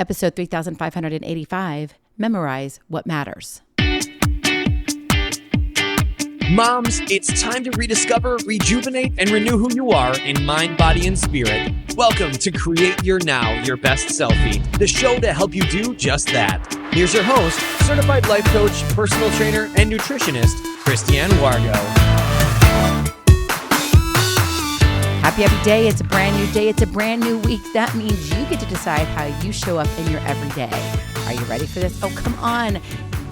Episode 3585, Memorize What Matters. Moms, it's time to rediscover, rejuvenate, and renew who you are in mind, body, and spirit. Welcome to Create Your Now, Your Best Selfie, the show to help you do just that. Here's your host, certified life coach, personal trainer, and nutritionist, Christiane Wargo. Happy day. It's a brand new day. It's a brand new week. That means you get to decide how you show up in your everyday. Are you ready for this? Oh, come on.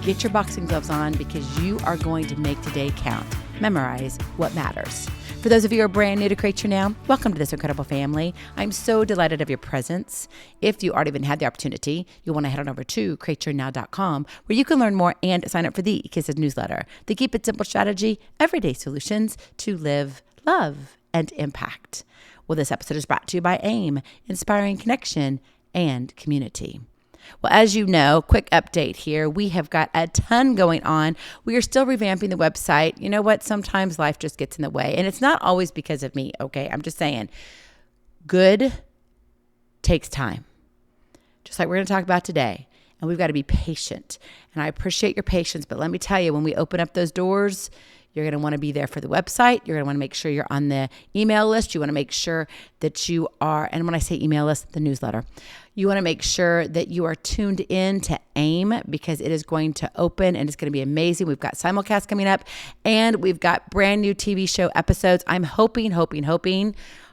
Get your boxing gloves on because you are going to make today count. Memorize what matters. For those of you who are brand new to Create Your Now, welcome to this incredible family. I'm so delighted of your presence. If you already even had the opportunity, you'll want to head on over to createyournow.com where you can learn more and sign up for the Kisses newsletter. The Keep It Simple strategy, everyday solutions to live, love, and impact. Well, this episode is brought to you by AIM, Inspiring Connection and Community. Well, as you know, quick update here. We have got a ton going on. We are still revamping the website. You know what? Sometimes life just gets in the way. And it's not always because of me, okay? I'm just saying, good takes time. Just like we're going to talk about today. And we've got to be patient. And I appreciate your patience. But let me tell you, when we open up those doors, you're going to want to be there for the website. You're going to want to make sure you're on the email list. You want to make sure that you are, and when I say email list, the newsletter, you want to make sure that you are tuned in to AIM because it is going to open and it's going to be amazing. We've got simulcast coming up and we've got brand new TV show episodes. I'm hoping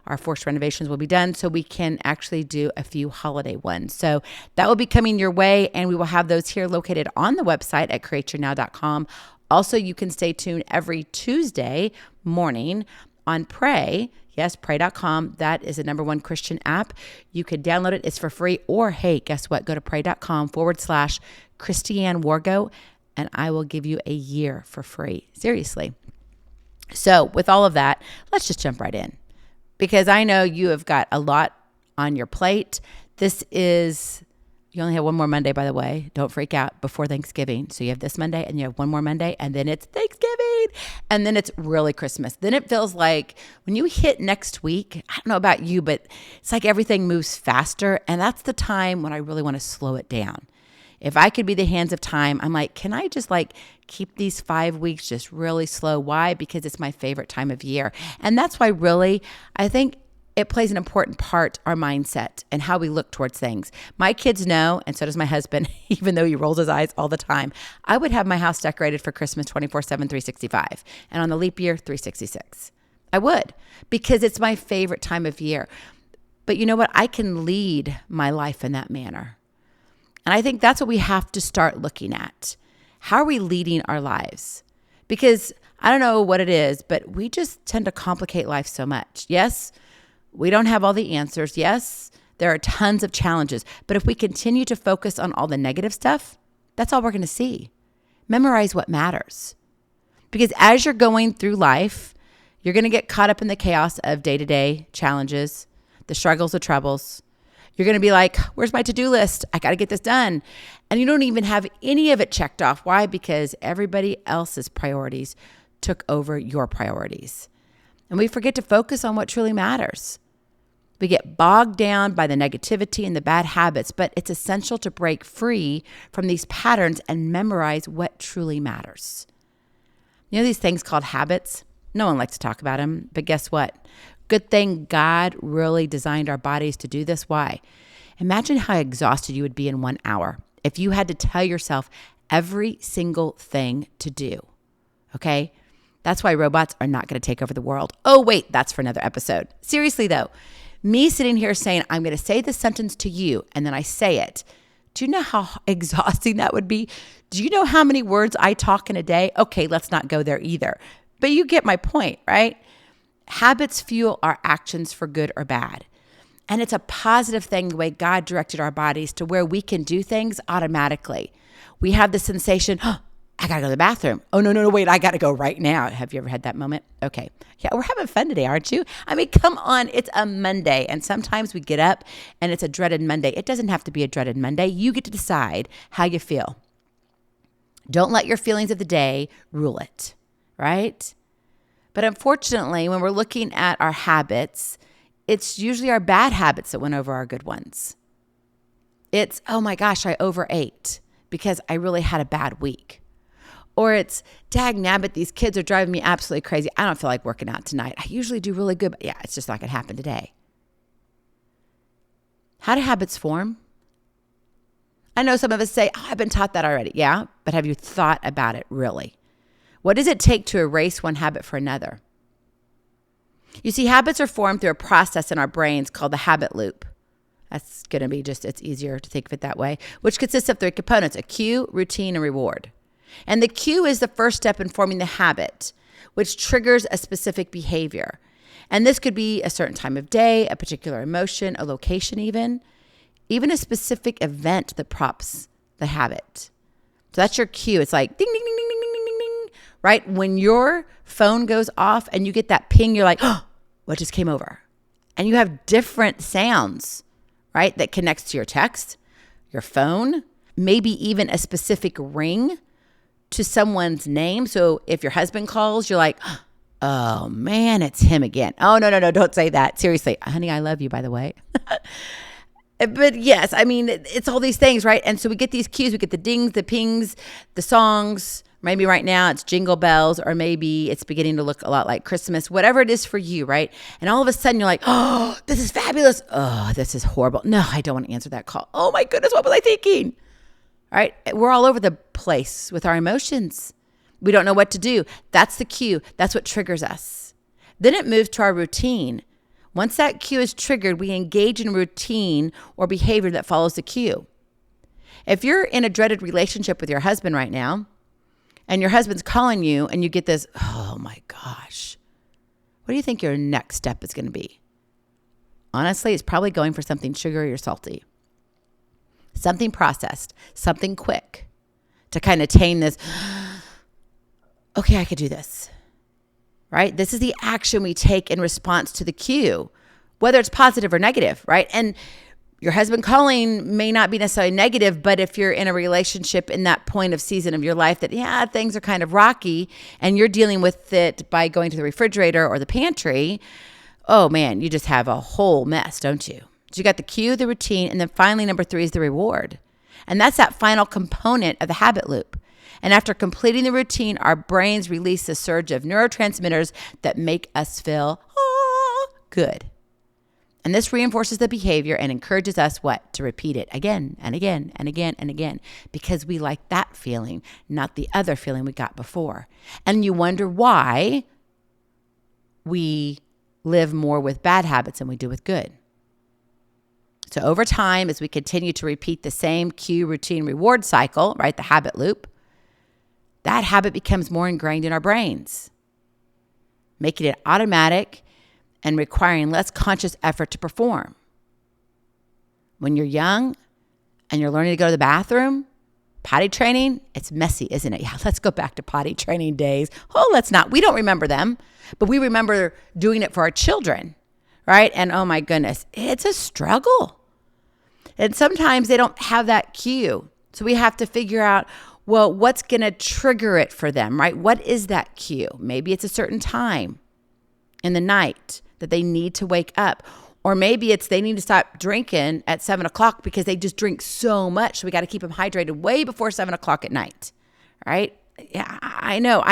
our forced renovations will be done so we can actually do a few holiday ones. So that will be coming your way and we will have those here located on the website at createyournow.com. Also, you can stay tuned every Tuesday morning on Pray. Yes, pray.com. That is the #1 Christian app. You could download it. It's for free. Or, hey, guess what? Go to pray.com/Christiane Wargo, and I will give you a year for free. Seriously. So with all of that, let's just jump right in. Because I know you have got a lot on your plate. You only have one more Monday, by the way. Don't freak out, before Thanksgiving. So you have this Monday and you have one more Monday and then it's Thanksgiving and then it's really Christmas. Then it feels like when you hit next week, I don't know about you, but it's like everything moves faster. And that's the time when I really want to slow it down. If I could be the hands of time, I'm like, can I just keep these 5 weeks just really slow? Why? Because it's my favorite time of year. And that's why really, I think it plays an important part, our mindset and how we look towards things. My kids know, and so does my husband, even though he rolls his eyes all the time, I would have my house decorated for Christmas 24/7, 365, and on the leap year, 366. I would, because it's my favorite time of year. But you know what? I can lead my life in that manner. And I think that's what we have to start looking at. How are we leading our lives? Because I don't know what it is, but we just tend to complicate life so much. Yes, we don't have all the answers. Yes, there are tons of challenges. But if we continue to focus on all the negative stuff, that's all we're going to see. Memorize what matters. Because as you're going through life, you're going to get caught up in the chaos of day-to-day challenges, the struggles, the troubles. You're going to be like, where's my to-do list? I got to get this done. And you don't even have any of it checked off. Why? Because everybody else's priorities took over your priorities. And we forget to focus on what truly matters. We get bogged down by the negativity and the bad habits, but it's essential to break free from these patterns and memorize what truly matters. You know these things called habits? No one likes to talk about them, but guess what? Good thing God really designed our bodies to do this. Why? Imagine how exhausted you would be in 1 hour if you had to tell yourself every single thing to do, okay? That's why robots are not going to take over the world. Oh, wait, that's for another episode. Seriously, though, me sitting here saying, I'm going to say this sentence to you, and then I say it. Do you know how exhausting that would be? Do you know how many words I talk in a day? Okay, let's not go there either. But you get my point, right? Habits fuel our actions for good or bad. And it's a positive thing the way God directed our bodies to where we can do things automatically. We have the sensation, oh, I gotta go to the bathroom. Oh, no, wait, I gotta go right now. Have you ever had that moment? Okay. Yeah, we're having fun today, aren't you? I mean, come on, it's a Monday. And sometimes we get up and it's a dreaded Monday. It doesn't have to be a dreaded Monday. You get to decide how you feel. Don't let your feelings of the day rule it, right? But unfortunately, when we're looking at our habits, it's usually our bad habits that win over our good ones. It's, oh my gosh, I overate because I really had a bad week. Or it's, dag nabbit, these kids are driving me absolutely crazy. I don't feel like working out tonight. I usually do really good, but yeah, it's just not going to happen today. How do habits form? I know some of us say, oh, I've been taught that already. Yeah, but have you thought about it really? What does it take to erase one habit for another? You see, habits are formed through a process in our brains called the habit loop. That's going to be it's easier to think of it that way, which consists of three components: a cue, routine, and reward. And the cue is the first step in forming the habit, which triggers a specific behavior. And this could be a certain time of day, a particular emotion, a location even a specific event that prompts the habit. So that's your cue. It's like ding, ding, ding, ding, ding, ding, ding, ding, right? When your phone goes off and you get that ping, you're like, oh, what just came over? And you have different sounds, right? That connects to your text, your phone, maybe even a specific ring to someone's name. So if your husband calls, you're like, oh man, it's him again. Oh, no, don't say that. Seriously, honey, I love you, by the way. But yes, I mean, it's all these things, right? And so we get these cues, we get the dings, the pings, the songs. Maybe right now it's jingle bells, or maybe it's beginning to look a lot like Christmas, whatever it is for you, right? And all of a sudden you're like, oh, this is fabulous. Oh, this is horrible. No, I don't want to answer that call. Oh my goodness, what was I thinking? Right? We're all over the place with our emotions. We don't know what to do. That's the cue. That's what triggers us. Then it moves to our routine. Once that cue is triggered, we engage in a routine or behavior that follows the cue. If you're in a dreaded relationship with your husband right now, and your husband's calling you and you get this, oh my gosh, what do you think your next step is going to be? Honestly, it's probably going for something sugary or salty. Something processed, something quick to kind of tame this, okay, I could do this, right? This is the action we take in response to the cue, whether it's positive or negative, right? And your husband calling may not be necessarily negative, but if you're in a relationship in that point of season of your life that, yeah, things are kind of rocky and you're dealing with it by going to the refrigerator or the pantry, oh man, you just have a whole mess, don't you? So you got the cue, the routine, and then finally number 3 is the reward. And that's that final component of the habit loop. And after completing the routine, our brains release a surge of neurotransmitters that make us feel good. And this reinforces the behavior and encourages us what? To repeat it again and again and again and again, because we like that feeling, not the other feeling we got before. And you wonder why we live more with bad habits than we do with good. So over time, as we continue to repeat the same cue, routine, reward cycle, right, the habit loop, that habit becomes more ingrained in our brains, making it automatic and requiring less conscious effort to perform. When you're young and you're learning to go to the bathroom, potty training, it's messy, isn't it? Yeah, let's go back to potty training days. Oh, let's not. We don't remember them, but we remember doing it for our children, right? And oh my goodness, it's a struggle. And sometimes they don't have that cue. So we have to figure out, well, what's going to trigger it for them, right? What is that cue? Maybe it's a certain time in the night that they need to wake up. Or maybe it's they need to stop drinking at 7 o'clock because they just drink so much. So we got to keep them hydrated way before 7 o'clock at night, right? Yeah, I know.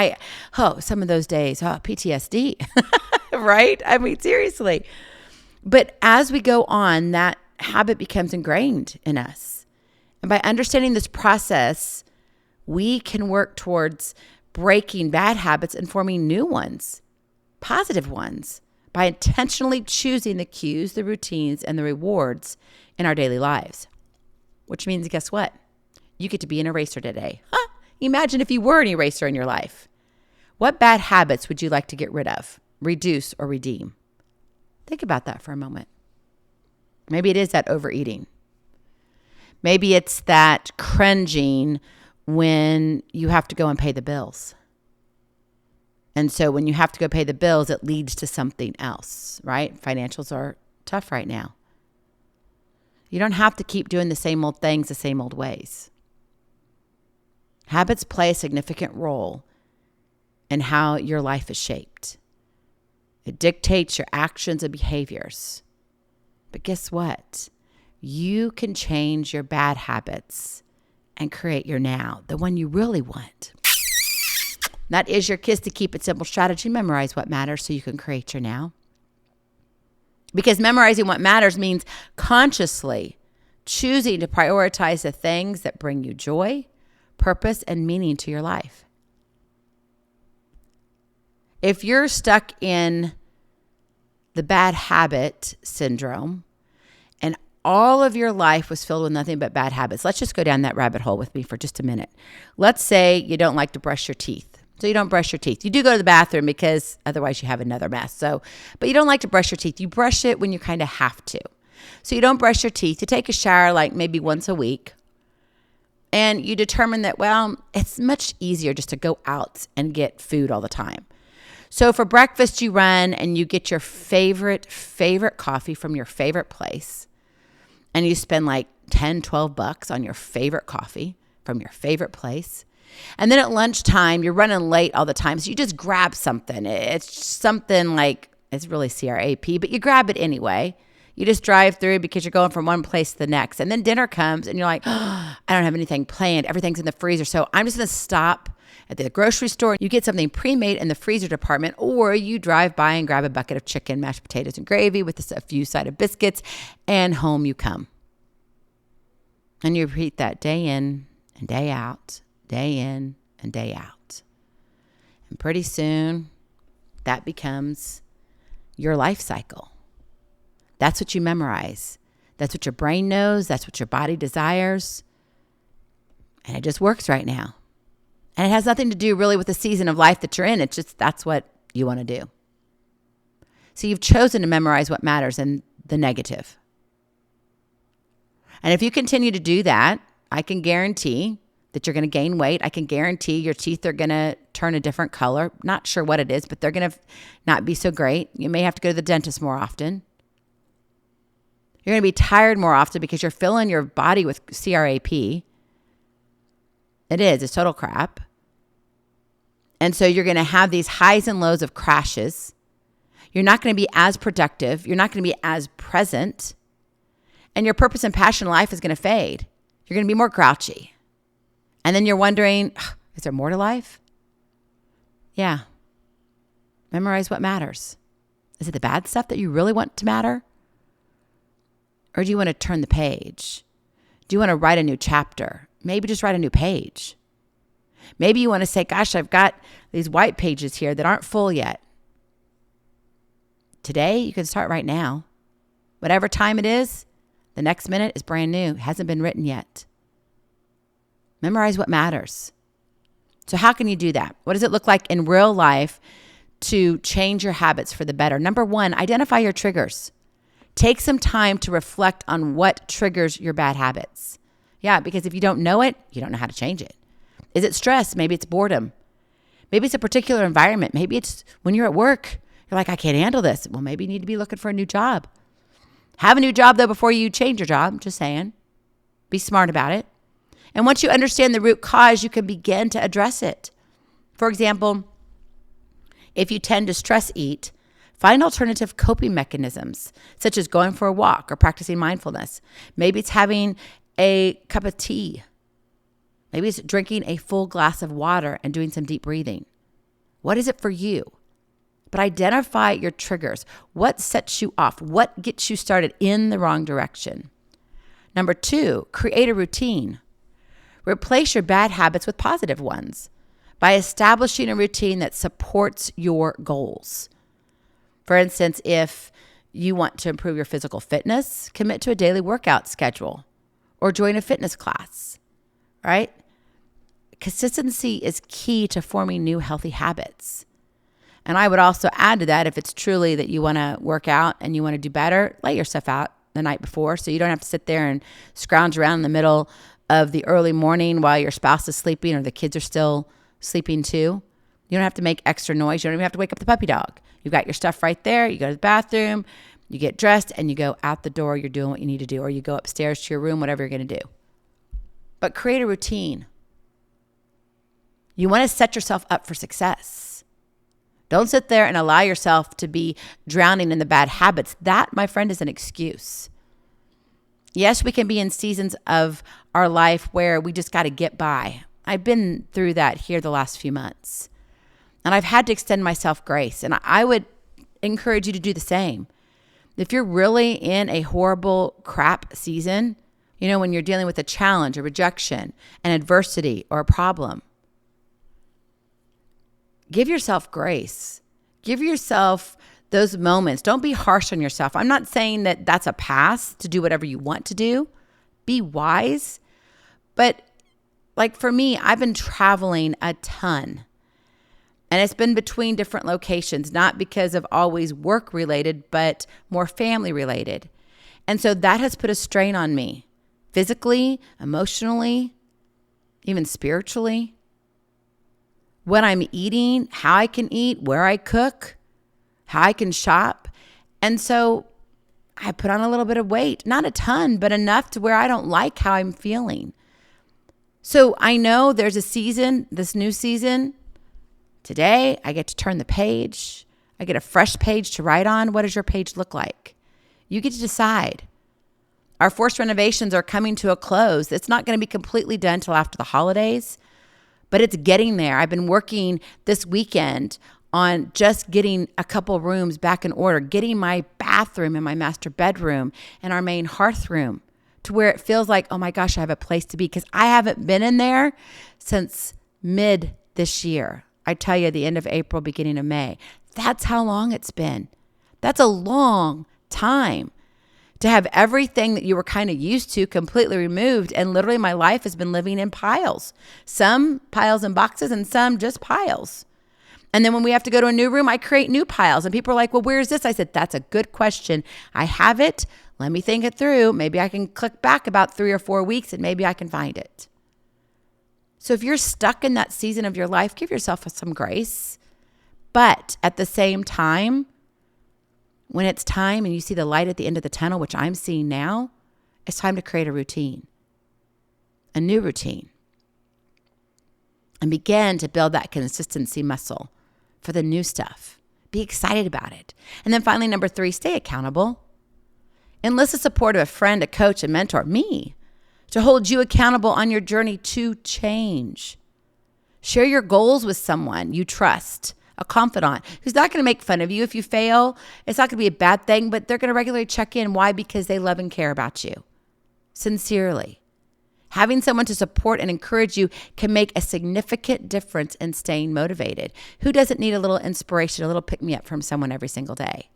Some of those days, PTSD, right? I mean, seriously. But as we go on, that habit becomes ingrained in us. And by understanding this process, we can work towards breaking bad habits and forming new ones, positive ones, by intentionally choosing the cues, the routines, and the rewards in our daily lives. Which means, guess what? You get to be an eraser today. Imagine if you were an eraser in your life. What bad habits would you like to get rid of, reduce, or redeem? Think about that for a moment. Maybe it is that overeating. Maybe it's that cringing when you have to go and pay the bills. And so when you have to go pay the bills, it leads to something else, right? Financials are tough right now. You don't have to keep doing the same old things the same old ways. Habits play a significant role in how your life is shaped. It dictates your actions and behaviors. But guess what? you can change your bad habits and create your now, the one you really want. That is your kiss to keep it simple strategy. Memorize what matters so you can create your now. Because memorizing what matters means consciously choosing to prioritize the things that bring you joy, purpose, and meaning to your life. If you're stuck in the bad habit syndrome and all of your life was filled with nothing but bad habits, let's just go down that rabbit hole with me for just a minute. Let's say you don't like to brush your teeth. So you don't brush your teeth. You do go to the bathroom because otherwise you have another mess. But you don't like to brush your teeth. You brush it when you kind of have to. So you don't brush your teeth. You take a shower like maybe once a week. And you determine that, well, it's much easier just to go out and get food all the time. So for breakfast, you run and you get your favorite coffee from your favorite place. And you spend like $10, $12 on your favorite coffee from your favorite place. And then at lunchtime, you're running late all the time. So you just grab something. It's something like, it's really CRAP, but you grab it anyway. You just drive through because you're going from one place to the next. And then dinner comes and you're like, oh, I don't have anything planned. Everything's in the freezer. So I'm just going to stop at the grocery store. You get something pre-made in the freezer department, or you drive by and grab a bucket of chicken, mashed potatoes, and gravy with a few side of biscuits, and home you come. And you repeat that day in and day out. Day in and day out. And pretty soon, that becomes your life cycle. That's what you memorize. That's what your brain knows. That's what your body desires. And it just works right now. And it has nothing to do really with the season of life that you're in. It's just that's what you want to do. So you've chosen to memorize what matters and the negative. And if you continue to do that, I can guarantee that you're going to gain weight. I can guarantee your teeth are going to turn a different color. Not sure what it is, but they're going to not be so great. You may have to go to the dentist more often. You're going to be tired more often because you're filling your body with CRAP. It is. It's total crap. And so you're going to have these highs and lows of crashes. You're not going to be as productive. You're not going to be as present. And your purpose and passion in life is going to fade. You're going to be more grouchy. And then you're wondering, is there more to life? Yeah. Memorize what matters. Is it the bad stuff that you really want to matter? Or do you want to turn the page? Do you want to write a new chapter? Maybe just write a new page. Maybe you want to say, gosh, I've got these white pages here that aren't full yet. Today, you can start right now. Whatever time it is, the next minute is brand new. It hasn't been written yet. Memorize what matters. So how can you do that? What does it look like in real life to change your habits for the better? Number one, identify your triggers. Take some time to reflect on what triggers your bad habits. Yeah, because if you don't know it, you don't know how to change it. Is it stress? Maybe it's boredom. Maybe it's a particular environment. Maybe it's when you're at work, you're like, I can't handle this. Well, maybe you need to be looking for a new job. Have a new job, though, before you change your job. Just saying. Be smart about it. And once you understand the root cause, you can begin to address it. For example, if you tend to stress eat, find alternative coping mechanisms, such as going for a walk or practicing mindfulness. Maybe it's having a cup of tea. Maybe it's drinking a full glass of water and doing some deep breathing. What is it for you? But identify your triggers. What sets you off? What gets you started in the wrong direction? Number two, create a routine. Replace your bad habits with positive ones by establishing a routine that supports your goals. For instance, if you want to improve your physical fitness, commit to a daily workout schedule or join a fitness class, right? Consistency is key to forming new healthy habits. And I would also add to that, if it's truly that you want to work out and you want to do better, lay your stuff out the night before so you don't have to sit there and scrounge around in the middle of the early morning while your spouse is sleeping or the kids are still sleeping too. You don't have to make extra noise. You don't even have to wake up the puppy dog. You've got your stuff right there. You go to the bathroom, you get dressed, and you go out the door. You're doing what you need to do, or you go upstairs to your room, whatever you're going to do. But create a routine. You want to set yourself up for success. Don't sit there and allow yourself to be drowning in the bad habits. That, my friend, is an excuse. Yes, we can be in seasons of our life where we just got to get by. I've been through that here the last few months. And I've had to extend myself grace. And I would encourage you to do the same. If you're really in a horrible crap season, when you're dealing with a challenge, a rejection, an adversity, or a problem, give yourself grace. Give yourself those moments. Don't be harsh on yourself. I'm not saying that that's a pass to do whatever you want to do. Be wise. But like for me, I've been traveling a ton. And it's been between different locations, not because of always work related, but more family related. And so that has put a strain on me physically, emotionally, even spiritually. What I'm eating, how I can eat, where I cook, how I can shop. And so I put on a little bit of weight, not a ton, but enough to where I don't like how I'm feeling. So I know there's a season, this new season. Today, I get to turn the page. I get a fresh page to write on. What does your page look like? You get to decide. Our forced renovations are coming to a close. It's not going to be completely done till after the holidays, but it's getting there. I've been working this weekend on just getting a couple rooms back in order, getting my bathroom and my master bedroom and our main hearth room to where it feels like, oh my gosh, I have a place to be, because I haven't been in there since mid this year. I tell you, the end of April, beginning of May. That's how long it's been. That's a long time to have everything that you were kind of used to completely removed. And literally my life has been living in piles. Some piles and boxes and some just piles. And then when we have to go to a new room, I create new piles. And people are like, well, where is this? I said, that's a good question. I have it. Let me think it through. Maybe I can click back about 3 or 4 weeks and maybe I can find it. So if you're stuck in that season of your life, give yourself some grace. But at the same time, when it's time and you see the light at the end of the tunnel, which I'm seeing now, it's time to create a routine, a new routine, and begin to build that consistency muscle for the new stuff. Be excited about it. And then finally, number 3, stay accountable. Enlist the support of a friend, a coach, a mentor, me, to hold you accountable on your journey to change. Share your goals with someone you trust, a confidant who's not going to make fun of you if you fail. It's not going to be a bad thing, but they're going to regularly check in. Why? Because they love and care about you. Sincerely. Having someone to support and encourage you can make a significant difference in staying motivated. Who doesn't need a little inspiration, a little pick-me-up from someone every single day?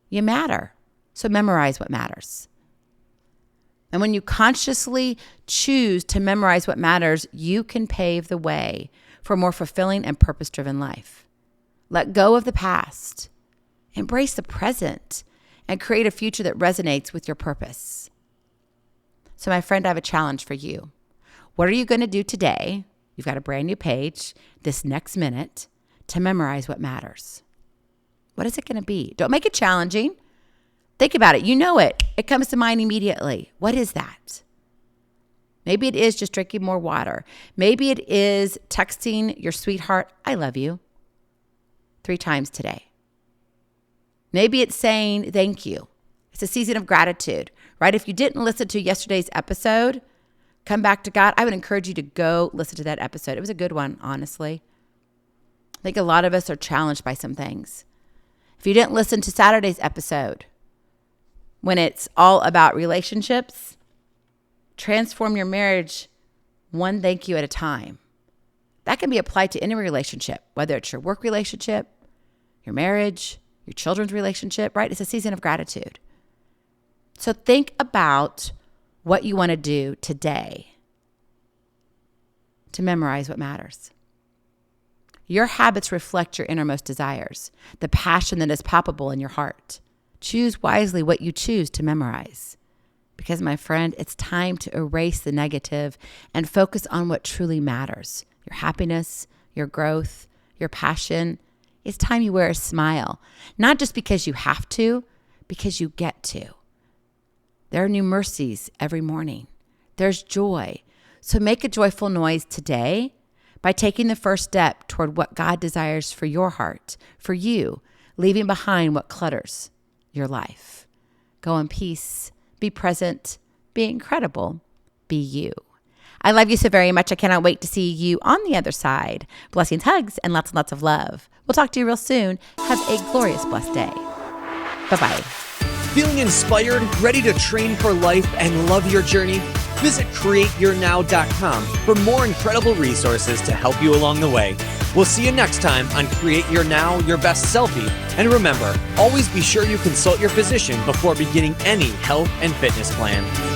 You matter. So memorize what matters. And when you consciously choose to memorize what matters, you can pave the way for a more fulfilling and purpose-driven life. Let go of the past, embrace the present, and create a future that resonates with your purpose. So my friend, I have a challenge for you. What are you going to do today? You've got a brand new page this next minute to memorize what matters. What is it going to be? Don't make it challenging. Think about it. You know it. It comes to mind immediately. What is that? Maybe it is just drinking more water. Maybe it is texting your sweetheart, I love you, 3 times today. Maybe it's saying thank you. It's a season of gratitude, right? If you didn't listen to yesterday's episode, come back to God. I would encourage you to go listen to that episode. It was a good one, honestly. I think a lot of us are challenged by some things. If you didn't listen to Saturday's episode, when it's all about relationships, transform your marriage one thank you at a time. That can be applied to any relationship, whether it's your work relationship, your marriage, your children's relationship, right? It's a season of gratitude. So think about what you want to do today to memorize what matters. Your habits reflect your innermost desires, the passion that is palpable in your heart. Choose wisely what you choose to memorize. Because, my friend, it's time to erase the negative and focus on what truly matters. Your happiness, your growth, your passion. It's time you wear a smile. Not just because you have to, because you get to. There are new mercies every morning. There's joy. So make a joyful noise today by taking the first step toward what God desires for your heart, for you, leaving behind what clutters your life. Go in peace. Be present, be incredible, be you. I love you so very much. I cannot wait to see you on the other side. Blessings, hugs, and lots of love. We'll talk to you real soon. Have a glorious, blessed day. Bye-bye. Feeling inspired, ready to train for life and love your journey? Visit createyournow.com for more incredible resources to help you along the way. We'll see you next time on Create Your Now, Your Best Selfie. And remember, always be sure you consult your physician before beginning any health and fitness plan.